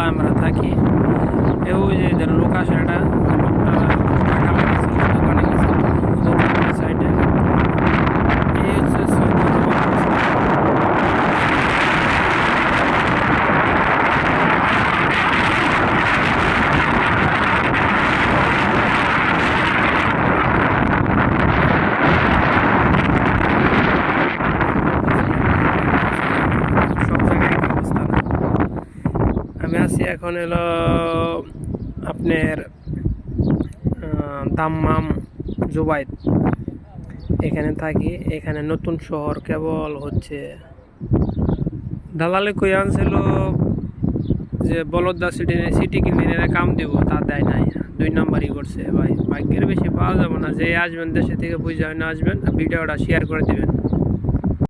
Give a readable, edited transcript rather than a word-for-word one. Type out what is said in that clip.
এলাকায় আমরা থাকি। ওই যে লোকেশনটা দোকানে গেছে সাইডে। এই হচ্ছে সব জায়গায় একটা অবস্থা না। আমি আছি এখন এলো আপনার দাম্মাম জুবাইদ, এখানে থাকি। এখানে নতুন শহর কেবল হচ্ছে। দালালে কই আনছিল যে বলদা সিটি ক্লিনারে কাম দিব, তা দেয় নাই, 2 নাম্বারই করছে। ভাই ভাগ্যের বেশি পাওয়া যাবে না। যে আসবেন দেশে থেকে বুঝে না আসবেন, ভিডিওটা শেয়ার করে দিবেন।